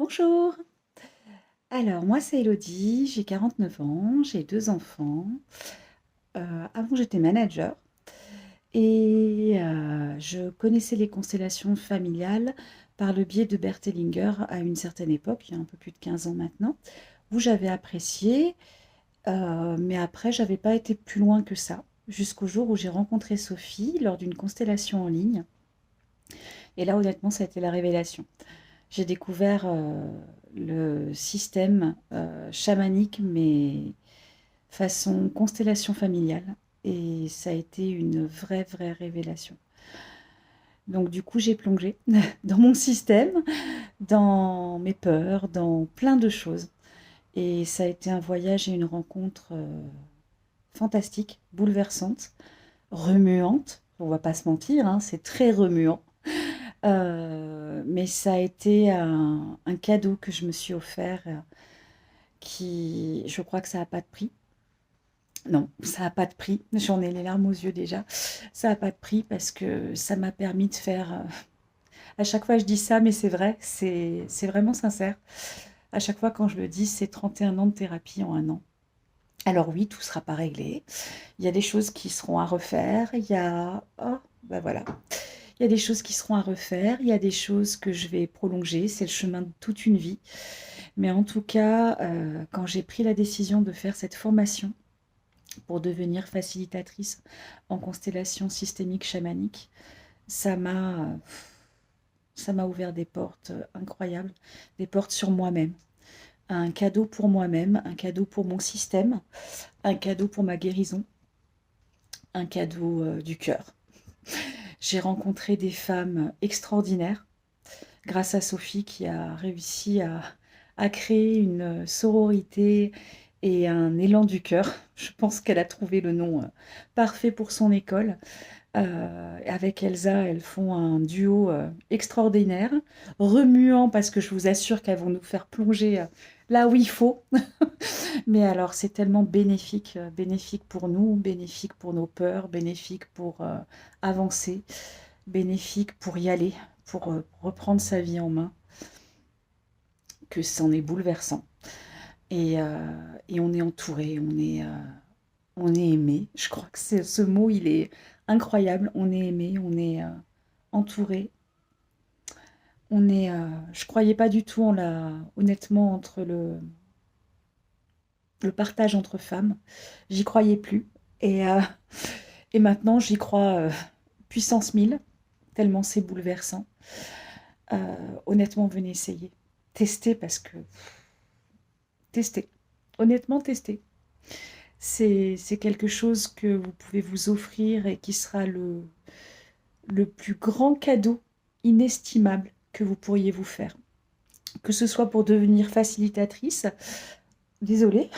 Bonjour. Alors moi c'est Elodie, j'ai 49 ans, j'ai 2 enfants. Avant j'étais manager et je connaissais les constellations familiales par le biais de Bert Hellinger à une certaine époque, il y a un peu plus de 15 ans maintenant, où j'avais apprécié, mais après j'avais pas été plus loin que ça, jusqu'au jour où j'ai rencontré Sophie lors d'une constellation en ligne et là honnêtement ça a été la révélation. J'ai découvert, le système, chamanique, mais façon constellation familiale et ça a été une vraie, vraie révélation. Donc du coup, j'ai plongé dans mon système, dans mes peurs, dans plein de choses et ça a été un voyage et une rencontre, fantastique, bouleversante, remuante, on va pas se mentir, hein, c'est très remuant. Mais ça a été un cadeau que je me suis offert, qui je crois que ça a pas de prix. Non, ça a pas de prix. J'en ai les larmes aux yeux déjà. Ça a pas de prix parce que ça m'a permis de faire, à chaque fois je dis ça, mais c'est vrai, c'est vraiment sincère. À chaque fois quand je le dis, c'est 31 ans de thérapie en 1 an. Alors oui, tout sera pas réglé. Il y a des choses qui seront à refaire. Il y a oh, bah voilà. Il y a des choses qui seront à refaire, il y a des choses que je vais prolonger, c'est le chemin de toute une vie. Mais en tout cas, quand j'ai pris la décision de faire cette formation pour devenir facilitatrice en constellation systémique chamanique, ça m'a ça m'a ouvert des portes, incroyables, des portes sur moi-même. Un cadeau pour moi-même, un cadeau pour mon système, un cadeau pour ma guérison, un cadeau, du cœur. J'ai rencontré des femmes extraordinaires grâce à Sophie qui a réussi à créer une sororité et un élan du cœur. Je pense qu'elle a trouvé le nom parfait pour son école. Avec Elsa, elles font un duo extraordinaire, remuant parce que je vous assure qu'elles vont nous faire plonger là où il faut. Mais alors, c'est tellement bénéfique, bénéfique pour nous, bénéfique pour nos peurs, bénéfique pour avancer, bénéfique pour y aller, pour reprendre sa vie en main, que c'en est bouleversant. Et on est entouré, on est aimé. Je crois que ce mot, il est incroyable. On est aimé, on est entouré. On est, je croyais pas du tout en honnêtement, entre le partage entre femmes. J'y croyais plus. Et, euh, et maintenant, j'y crois puissance 1000, tellement c'est bouleversant. Honnêtement, venez essayer. Testez parce que... Testez. Honnêtement, testez. C'est quelque chose que vous pouvez vous offrir et qui sera le plus grand cadeau inestimable que vous pourriez vous faire. Que ce soit pour devenir facilitatrice, désolée,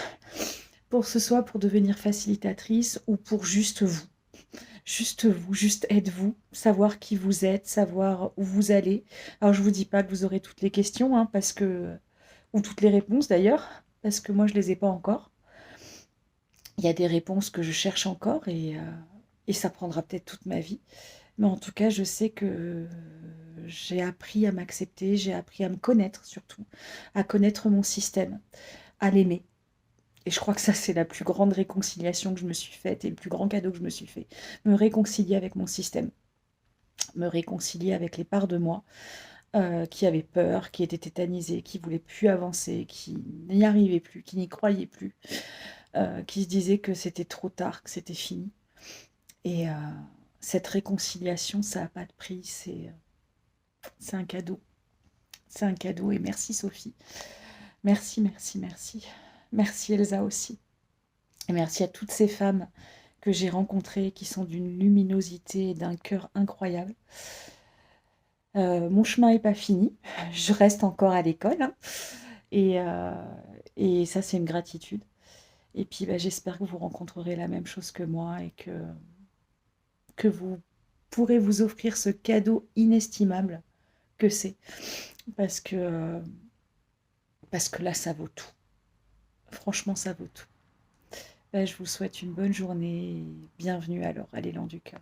pour ce soit pour devenir facilitatrice ou pour juste vous, juste être-vous, savoir qui vous êtes, savoir où vous allez. Alors je vous dis pas que vous aurez toutes les questions, hein, parce que ou toutes les réponses d'ailleurs, parce que moi je les ai pas encore. Il y a des réponses que je cherche encore et ça prendra peut-être toute ma vie. Mais en tout cas, je sais que j'ai appris à m'accepter, j'ai appris à me connaître surtout, à connaître mon système, à l'aimer. Et je crois que ça, c'est la plus grande réconciliation que je me suis faite et le plus grand cadeau que je me suis fait. Me réconcilier avec mon système, me réconcilier avec les parts de moi qui avaient peur, qui étaient tétanisées, qui voulaient plus avancer, qui n'y arrivaient plus, qui n'y croyaient plus, qui se disaient que c'était trop tard, que c'était fini. Et cette réconciliation, ça n'a pas de prix, c'est un cadeau. C'est un cadeau et merci Sophie. Merci, merci, merci. Merci Elsa aussi. Et merci à toutes ces femmes que j'ai rencontrées qui sont d'une luminosité et d'un cœur incroyable. Mon chemin n'est pas fini. Je reste encore à l'école, hein. Et, euh, et ça, c'est une gratitude. Et puis, bah, j'espère que vous rencontrerez la même chose que moi et que vous pourrez vous offrir ce cadeau inestimable que c'est. Parce que, parce que là, ça vaut tout. Franchement, ça vaut tout. Bah, je vous souhaite une bonne journée et bienvenue alors à l'élan du cœur.